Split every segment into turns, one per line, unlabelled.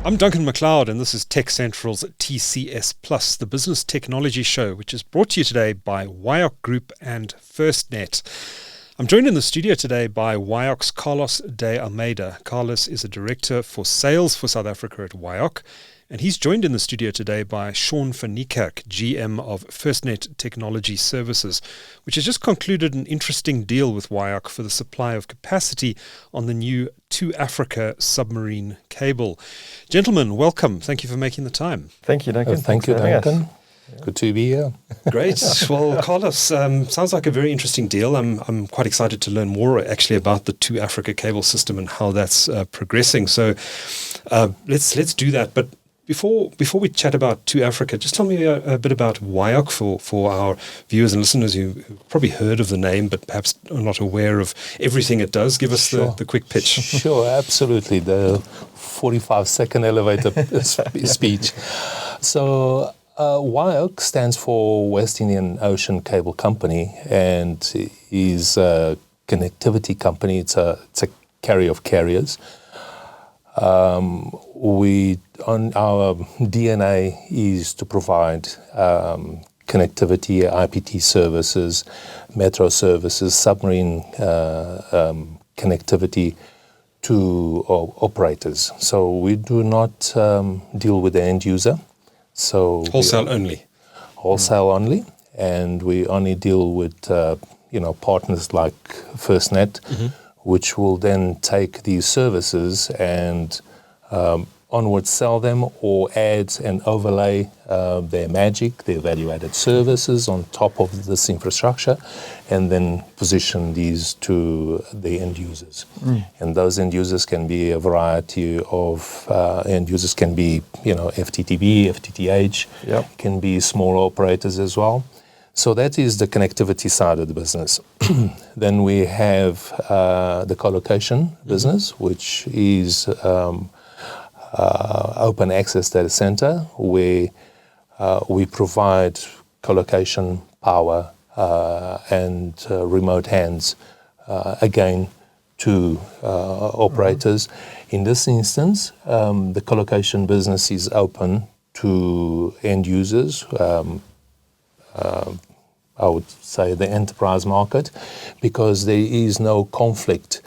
I'm Duncan MacLeod, and this is TechCentral's TCS Plus, the business technology show, which is brought to you today by WIOCC Group and FirstNet. I'm joined in the studio today by WIOCC's Carlos de Almeida. Carlos is a director for sales for South Africa at WIOCC, and he's joined in the studio today by Sean van Niekerk, GM of FirstNet Technology Services, which has just concluded an interesting deal with WIOCC for the supply of capacity on the new 2Africa submarine cable. Gentlemen, welcome. Thank you for making the time.
Thank you, Duncan.
Thank you, Duncan. Good to be here.
Great. Well, Carlos, sounds like a very interesting deal. I'm quite excited to learn more actually about the 2Africa cable system and how that's progressing. So let's do that. But before we chat about 2Africa, just tell me a bit about WIOCC for our viewers and listeners who probably heard of the name but perhaps are not aware of everything it does. Give us the quick pitch.
Sure, absolutely. The 45-second elevator speech. So WIOCC stands for West Indian Ocean Cable Company and is a connectivity company. It's a carrier of carriers. Our DNA is to provide connectivity, IPT services, metro services, submarine connectivity to operators. So we do not deal with the end user. So
wholesale only.
Wholesale only, and we only deal with partners like FirstNet, which will then take these services and onward sell them or add and overlay their magic, their value-added services on top of this infrastructure, and then position these to the end users. And those end users can be a variety of end users, can be FTTB, FTTH, can be small operators as well. So that is the connectivity side of the business. Then we have the colocation business, which is open access data center, where we provide colocation power and remote hands again to operators. In this instance, the colocation business is open to end users. I would say the enterprise market, because there is no conflict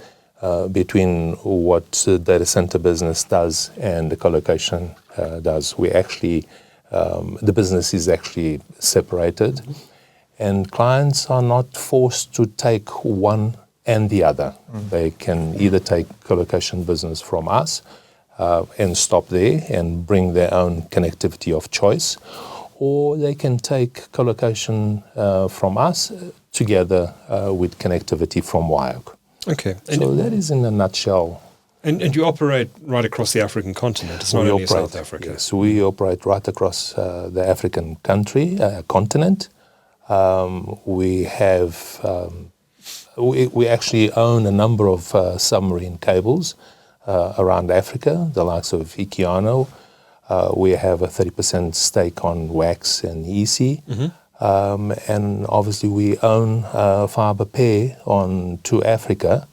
between what the data center business does and the colocation does. We actually, the business is actually separated, and clients are not forced to take one and the other. They can either take colocation business from us and stop there and bring their own connectivity of choice, or they can take colocation from us together with connectivity from WIOCC.
Okay.
So that is in a nutshell.
And you operate right across the African continent. It's not only South Africa.
Yes, we operate right across the African continent. We have we actually own a number of submarine cables around Africa, the likes of Ikiano. We have a 30% stake on WIOCC and EC. And obviously we own fibre pair on 2Africa.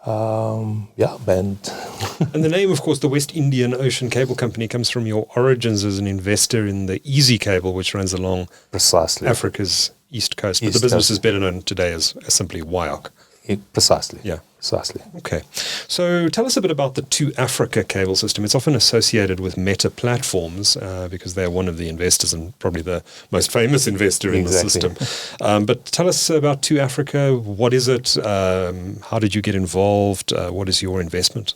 And
the name, of course, the West Indian Ocean Cable Company comes from your origins as an investor in the Easy Cable, which runs along Africa's east coast. But the business is better known today as simply WIOCC.
Precisely.
Yeah.
Precisely.
Okay. So tell us a bit about the 2Africa cable system. It's often associated with Meta Platforms because they're one of the investors and probably the most famous investor in the system. But tell us about 2Africa. What is it? How did you get involved? What is your investment?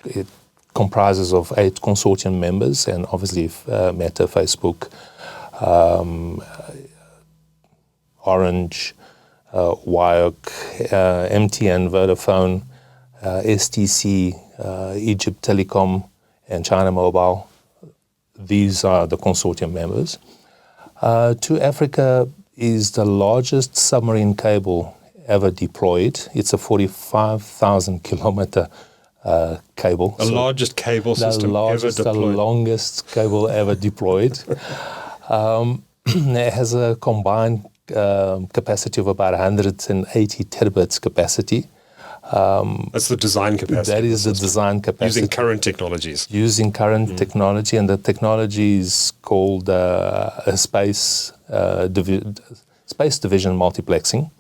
It comprises of 8 consortium members, and obviously Meta, Facebook, Orange, WIOCC, MTN, Vodafone, STC, Egypt Telecom, and China Mobile. These are the consortium members. 2Africa is the largest submarine cable ever deployed. It's a 45,000 kilometer cable.
The largest cable system ever deployed.
The longest cable ever deployed. It has a combined capacity of about 180 terabits capacity.
That's the design capacity.
That is the design capacity.
Using current technologies.
Using current technology, and the technology is called space division multiplexing.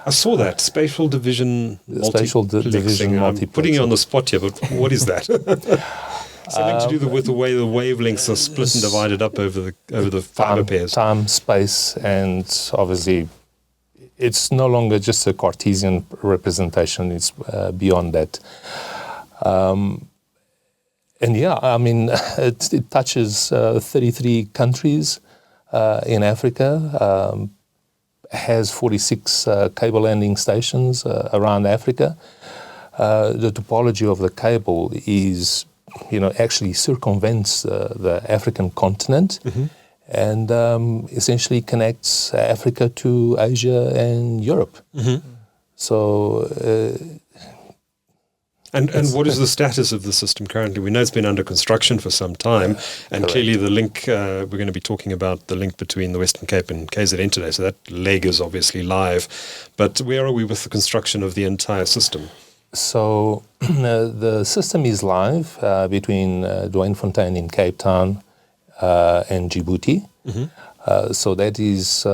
I saw that. Spatial division multiplexing. I'm putting you on the spot here, but what is that? Something to do with the way the wavelengths are split and divided up over the fiber pairs.
Time, space, and obviously it's no longer just a Cartesian representation, it's beyond that. And yeah, I mean, it touches 33 countries in Africa, has 46 cable landing stations around Africa. The topology of the cable is, actually circumvents the African continent and essentially connects Africa to Asia and Europe. So...
And what is the status of the system currently? We know it's been under construction for some time, and
correct.
Clearly the link, we're going to be talking about the link between the Western Cape and KZN today, so that leg is obviously live. But where are we with the construction of the entire system?
So the system is live between Douanefontein in Cape Town and Djibouti. So that is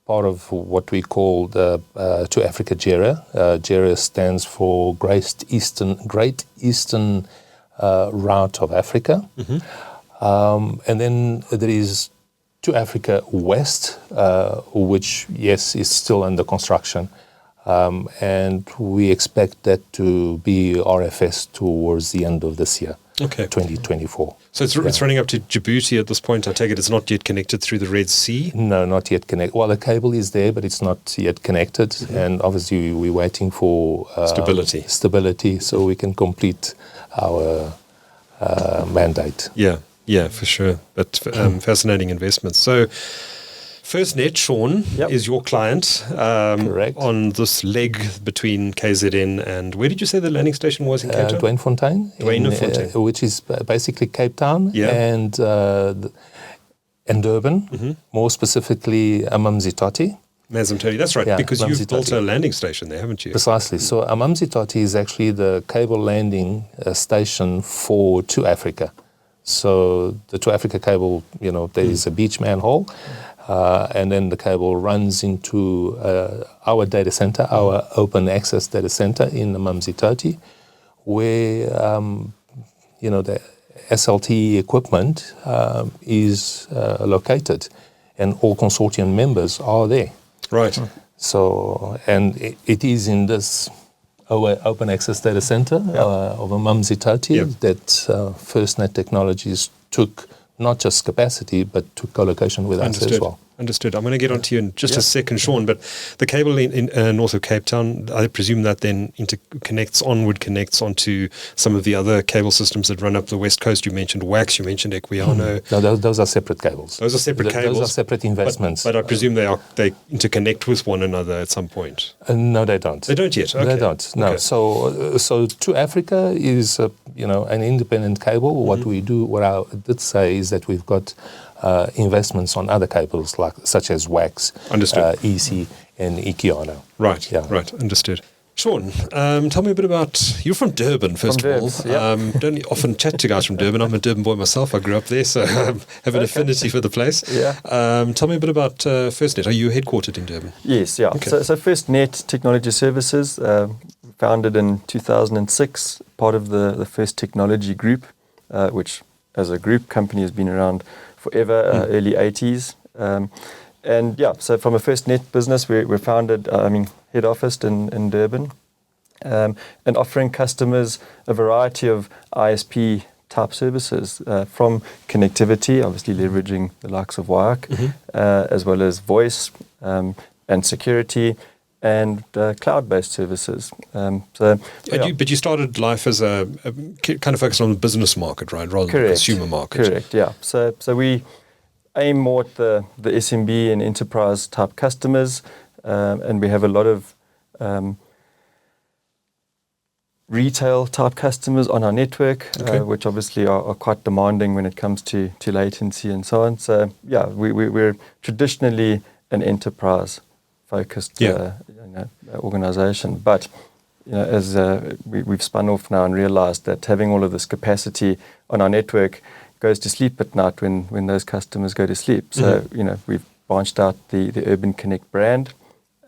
part of what we call the 2Africa Gera. Gera stands for Great Eastern Route of Africa. And then there is 2Africa West, which, yes, is still under construction. And we expect that to be RFS towards the end of this year, 2024.
So it's running up to Djibouti at this point. I take it it's not yet connected through the Red Sea?
No, not yet connected. Well, the cable is there, but it's not yet connected. And obviously we're waiting for stability so we can complete our mandate.
Yeah, for sure. But fascinating investments. So FirstNet, Sean, is your client on this leg between KZN and, where did you say the landing station was in Cape Town?
Douanefontein, which is basically Cape Town and Durban, more specifically Amamzitoti.
Mazamtoti, that's right, because you've built a landing station there, haven't you?
Precisely. So Amamzitoti is actually the cable landing station for 2Africa. So the 2Africa cable, there is a beach manhole. And then the cable runs into our data center, our open access data center in the Amamzitoti, where the SLT equipment is located, and all consortium members are there.
Right.
So, and it is in this our open access data center of Amamzitoti that FirstNet Technologies took not just capacity, but to co-location with us as well.
Understood. I'm going to get onto you in just a second, Sean, but the cable in north of Cape Town, I presume that then connects onto some of the other cable systems that run up the west coast. You mentioned WIOCC, you mentioned Equiano.
No, those are separate cables.
Those are separate cables.
Those are separate investments.
But I presume they interconnect with one another at some point.
No, they don't.
They don't yet? Okay.
They don't, no. Okay. So 2Africa is, an independent cable. What I did say is that we've got investments on other cables such as WIOCC, EC, and Equiano.
Right, right, understood. Sean, tell me a bit about, you're from Durban, first of all. Don't often chat to guys from Durban. I'm a Durban boy myself. I grew up there, so I have an affinity for the place. Tell me a bit about FirstNet. Are you headquartered in Durban?
Yes, Okay. So FirstNet Technology Services, founded in 2006, part of the First Technology Group, which as a group company has been around forever, early 80s. So from a FirstNet business, we're founded, head office in Durban, and offering customers a variety of ISP type services, from connectivity, obviously leveraging the likes of WIOCC, as well as voice and security, and cloud-based services.
But you started life as a kind of focused on the business market, right, rather than the consumer market.
Correct. Yeah. So we aim more at the SMB and enterprise type customers, and we have a lot of retail type customers on our network, which obviously are quite demanding when it comes to latency and so on. So we're traditionally an enterprise focused organization, but as we've spun off now and realized that having all of this capacity on our network goes to sleep at night when those customers go to sleep. So, we've branched out the Urban Connect brand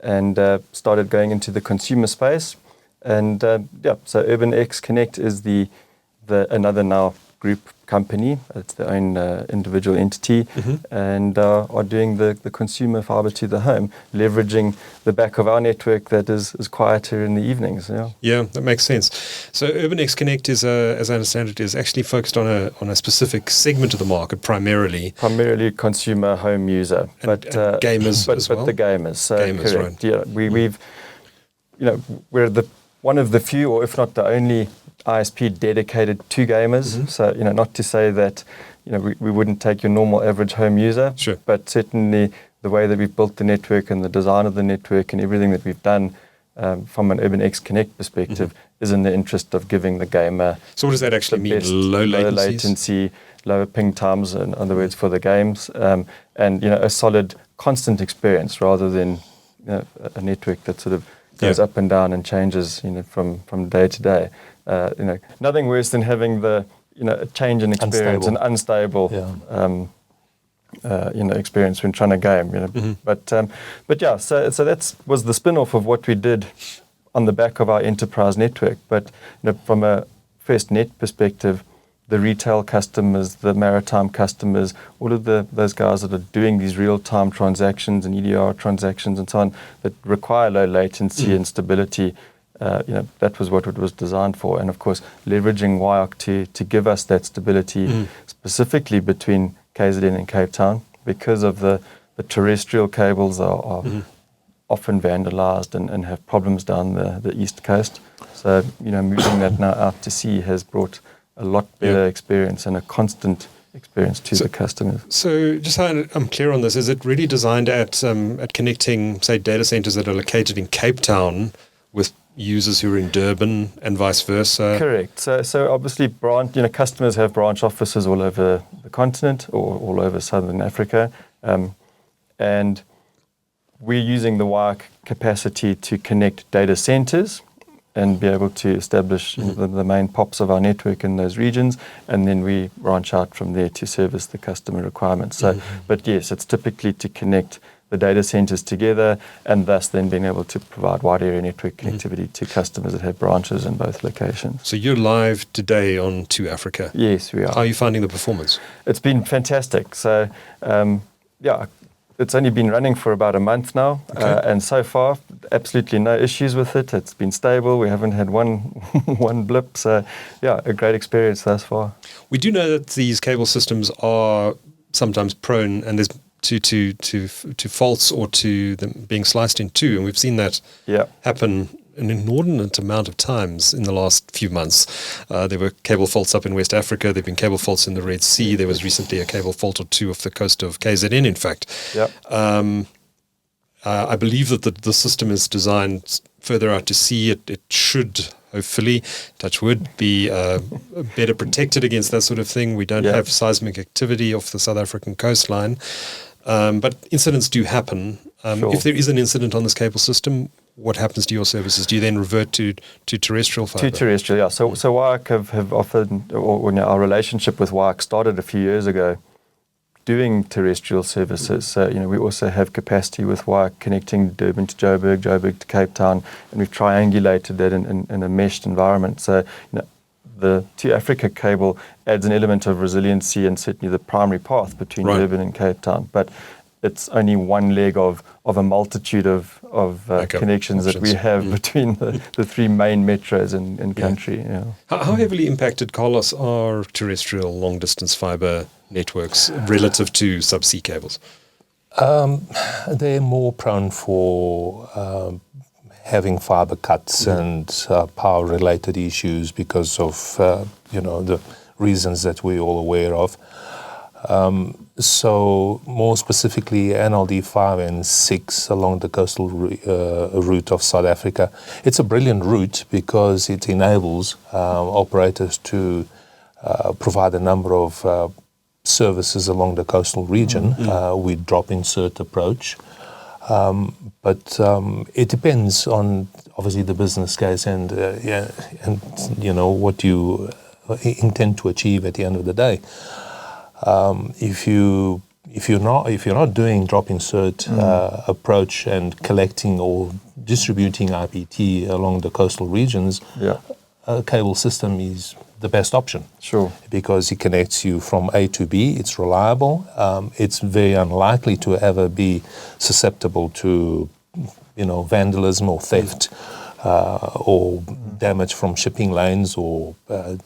and started going into the consumer space. And so Urban X Connect is the another now group company. It's their own individual entity, and are doing the consumer fibre to the home, leveraging the back of our network that is quieter in the evenings.
Yeah, that makes sense. So Urban X Connect is, as I understand it, is actually focused on a specific segment of the market, primarily
consumer home user,
and gamers as well.
But the gamers, so
gamers,
correct.
right.
Yeah, we've we're one of the few, or if not the only, ISP dedicated to gamers. So, not to say that, we wouldn't take your normal average home user,
Sure.
but certainly the way that we've built the network and the design of the network and everything that we've done from an Urban X Connect perspective is in the interest of giving the gamer.
So what does that actually mean?
Low latency, lower ping times, in other words, for the games, and, a solid, constant experience rather than a network that sort of goes up and down and changes, from day to day. Nothing worse than having the, a change in experience, an unstable, experience when trying to game. But yeah, so that was the spin-off of what we did on the back of our enterprise network. But from a FirstNet perspective, the retail customers, the maritime customers, all of those guys that are doing these real-time transactions and EDR transactions and so on that require low latency and stability. That was what it was designed for. And of course, leveraging WIOCC to give us that stability specifically between KZN and Cape Town, because of the terrestrial cables are often vandalized and have problems down the east coast. So, moving that now out to sea has brought a lot better experience and a constant experience to the customers.
So just so I'm clear on this, is it really designed at connecting, say, data centers that are located in Cape Town with users who are in Durban and vice versa?
Correct. So obviously, customers have branch offices all over the continent or all over Southern Africa, and we're using the WIOCC capacity to connect data centers and be able to establish the main POPs of our network in those regions, and then we branch out from there to service the customer requirements. So, but yes, it's typically to connect the data centers together, and thus then being able to provide wide area network connectivity to customers that have branches in both locations.
So you're live today on 2Africa.
Yes, we are.
How are you finding the performance?
It's been fantastic. So, it's only been running for about a month now, and so far, absolutely no issues with it. It's been stable. We haven't had one blip. So, a great experience thus far.
We do know that these cable systems are sometimes prone, and there's to faults or to them being sliced in two, and we've seen that happen an inordinate amount of times in the last few months. There were cable faults up in West Africa. There have been cable faults in the Red Sea. There was recently a cable fault or two off the coast of KZN, in fact. I believe that the system is designed further out to sea. It should, hopefully, touch wood, be better protected against that sort of thing. We don't have seismic activity off the South African coastline. But incidents do happen. If there is an incident on this cable system, what happens to your services? Do you then revert to terrestrial fibre?
To terrestrial, yeah. So WIOCC have offered, or our relationship with WIOCC started a few years ago, doing terrestrial services. So, we also have capacity with WIOCC connecting Durban to Joburg to Cape Town, and we've triangulated that in a meshed environment. So, the 2Africa cable adds an element of resiliency and certainly the primary path between Durban and Cape Town. But it's only one leg of a multitude of connections that we have between the three main metros in country.
How heavily impacted, Carlos, are terrestrial long-distance fibre networks relative to subsea cables?
They're more prone for having fibre cuts and power-related issues because of the reasons that we're all aware of. So more specifically, NLD 5 and 6 along the coastal route of South Africa. It's a brilliant route because it enables operators to provide a number of services along the coastal region with drop-insert approach. But it depends on obviously the business case and what you intend to achieve at the end of the day. If you're not doing drop insert approach and collecting or distributing IPT along the coastal regions, a cable system is the best option.
Sure.
Because it connects you from A to B. It's reliable. It's very unlikely to ever be susceptible to, vandalism or theft, or damage from shipping lanes, or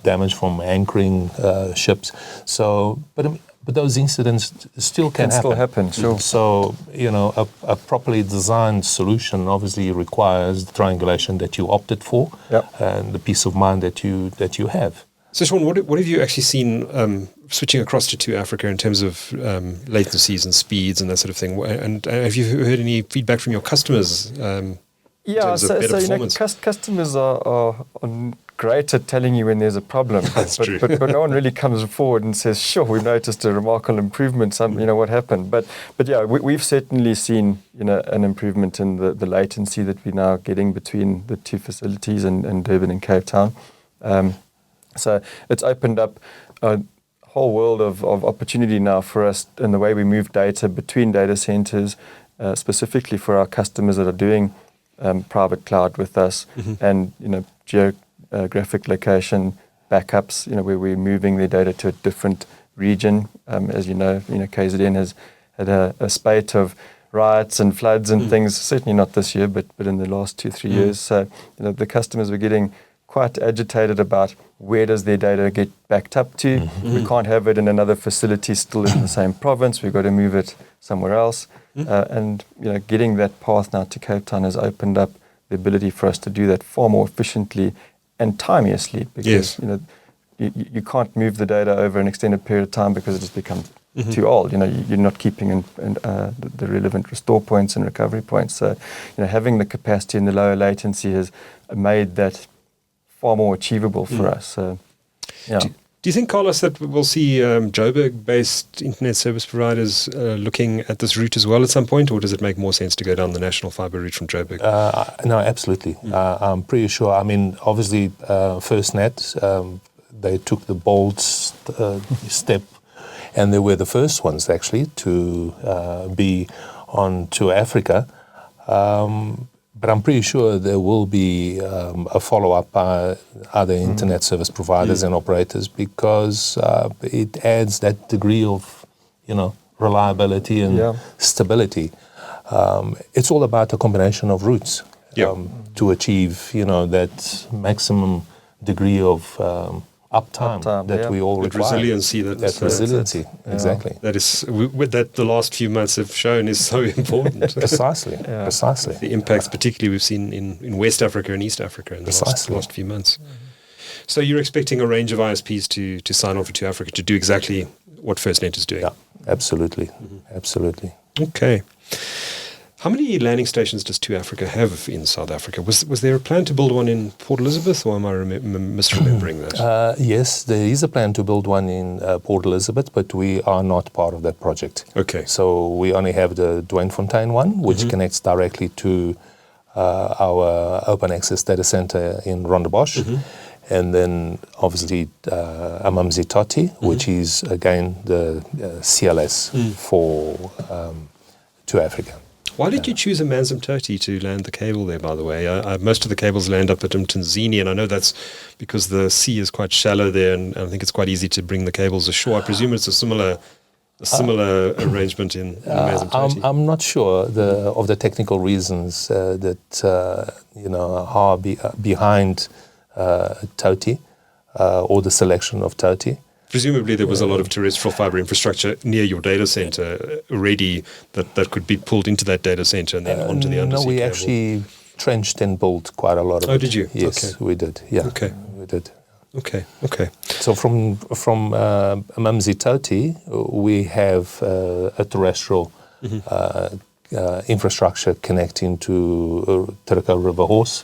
damage from anchoring ships. So, but those incidents still can happen.
Sure.
So, a properly designed solution obviously requires the triangulation that you opted for, and the peace of mind that you have.
So, Sean, what have you actually seen switching across to 2Africa in terms of latencies and speeds and that sort of thing? And have you heard any feedback from your customers?
Customers are great at telling you when there's a problem.
That's true.
But no one really comes forward and says, sure, we've noticed a remarkable improvement, what happened. But yeah, we've certainly seen, an improvement in the latency that we're now getting between the two facilities in Durban and Cape Town. So it's opened up a whole world of opportunity now for us in the way we move data between data centers, specifically for our customers that are doing private cloud with us, and geographic location backups, where we're moving their data to a different region. As KZN has had a spate of riots and floods and things, certainly not this year, but in the last 2-3 years. So the customers were getting quite agitated about where does their data get backed up to. We can't have it in another facility still in the same province. We've got to move it somewhere else. And getting that path now to Cape Town has opened up the ability for us to do that far more efficiently and timeously, because you can't move the data over an extended period of time because it just becomes too old. You're not keeping in the relevant restore points and recovery points. So having the capacity and the lower latency has made that far more achievable for us. So, yeah.
Do you think, Carlos, that we'll see Joburg-based internet service providers looking at this route as well at some point, or does it make more sense to go down the national fibre route from Joburg?
No, absolutely. I'm pretty sure. I mean, obviously, FirstNet, they took the bold step, and they were the first ones, actually, to be on 2Africa. But I'm pretty sure there will be a follow-up by other internet service providers and operators, because it adds that degree of, reliability and stability. It's all about a combination of routes to achieve, that maximum degree of uptime that we all require.
Resiliency.
Resiliency, exactly.
That is, with that, the last few months have shown is so important.
Precisely.
The impacts, particularly we've seen in West Africa and East Africa in the last few months. So you're expecting a range of ISPs to sign on for 2Africa to do exactly what FirstNet is doing?
Yeah, absolutely. Absolutely.
Okay. How many landing stations does 2Africa have in South Africa? Was there a plan to build one in Port Elizabeth, or am I misremembering that?
Yes, there is a plan to build one in Port Elizabeth, but we are not part of that project.
Okay.
So we only have the Dwaynefontein one, which connects directly to our open access data center in Rondebosch. And then obviously Amamzitoti, which is again the CLS for 2Africa.
Why did you choose Amanzimtoti to land the cable there, by the way? Most of the cables land up at Mtunzini, and I know that's because the sea is quite shallow there, and I think it's quite easy to bring the cables ashore. I presume it's a similar arrangement in Amanzimtoti.
I'm not sure of the technical reasons that are behind Toti or the selection of Toti.
Presumably there was a lot of terrestrial fibre infrastructure near your data centre already that could be pulled into that data centre and then onto the undersea
cable. No, we
cable.
actually trenched and built quite a lot of it.
Oh, did you?
Yes,
okay.
We did. Yeah,
okay.
We did.
Okay.
So from Amamzitoti, we have a terrestrial infrastructure connecting to Turco River Horse.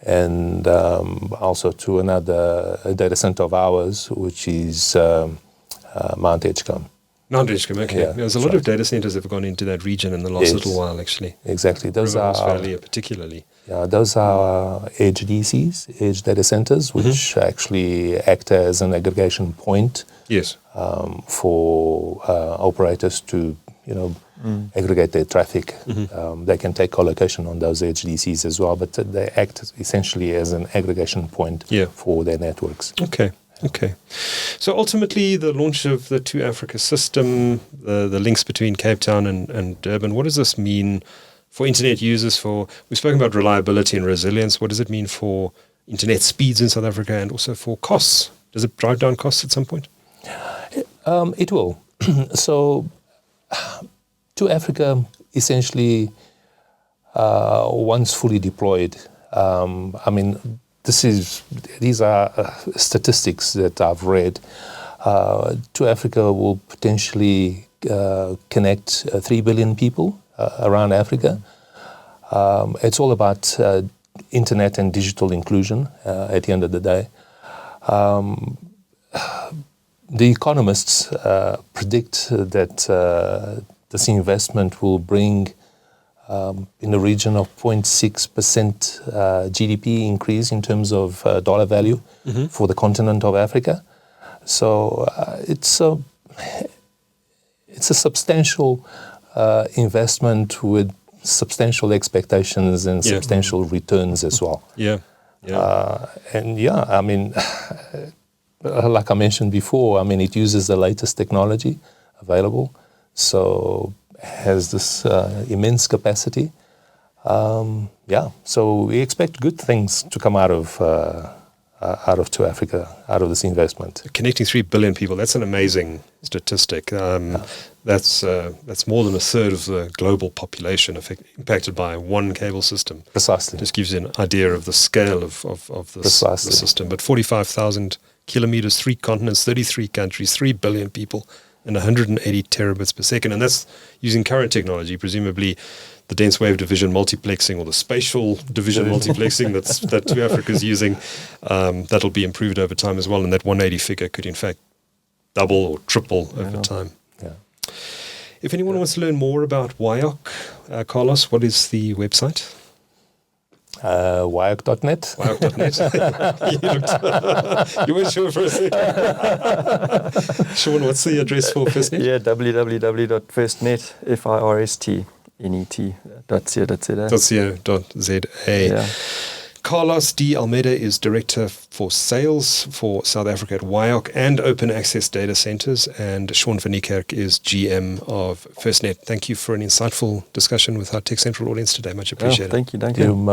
And also to another data center of ours, which is Mount Edgecombe.
Mount Edgecombe, okay.
Yeah,
There's a lot of data centers that have gone into that region in the last little while, actually.
Exactly. Those
River
are
Valley particularly.
Yeah, those are edge DCs, edge data centers, which actually act as an aggregation point.
Yes.
For operators to, aggregate their traffic. They can take collocation on those edge DCs as well, but they act essentially as an aggregation point for their networks.
Okay. So ultimately, the launch of the 2Africa system, the links between Cape Town and Durban, what does this mean for internet users? We've spoken about reliability and resilience. What does it mean for internet speeds in South Africa and also for costs? Does it drive down costs at some point?
It will. So, 2Africa essentially, once fully deployed, these are statistics that I've read. 2Africa will potentially connect 3 billion people around Africa. It's all about internet and digital inclusion at the end of the day. The economists predict that this investment will bring in the region of 0.6% GDP increase in terms of dollar value for the continent of Africa. So it's a substantial investment with substantial expectations and substantial returns as well. Like I mentioned before, it uses the latest technology available, so has this immense capacity. So we expect good things to come out of 2Africa, out of this investment.
Connecting 3 billion people, that's an amazing statistic. That's more than a third of the global population impacted by one cable system.
Precisely.
Just gives you an idea of the scale of the system. But 45,000 kilometers, 3 continents, 33 countries, 3 billion people, and 180 terabits per second. And that's using current technology, presumably the dense wave division multiplexing or the spatial division multiplexing that 2Africa is using. That'll be improved over time as well. And that 180 figure could, in fact, double or triple over time.
Yeah.
If anyone wants to learn more about WIOCC, Carlos, what is the website?
WIOCC.net.
WIOCC.net. You weren't sure for a second. Sean, what's the address for FirstNet?
Yeah, www.firstnet,
firstnet.co.za.
Yeah.
Carlos D. Almeida is Director for Sales for South Africa at WIOCC and Open Access Data Centers, and Sean van Niekerk is GM of FirstNet. Thank you for an insightful discussion with our TechCentral audience today. Much appreciated.
Thank you.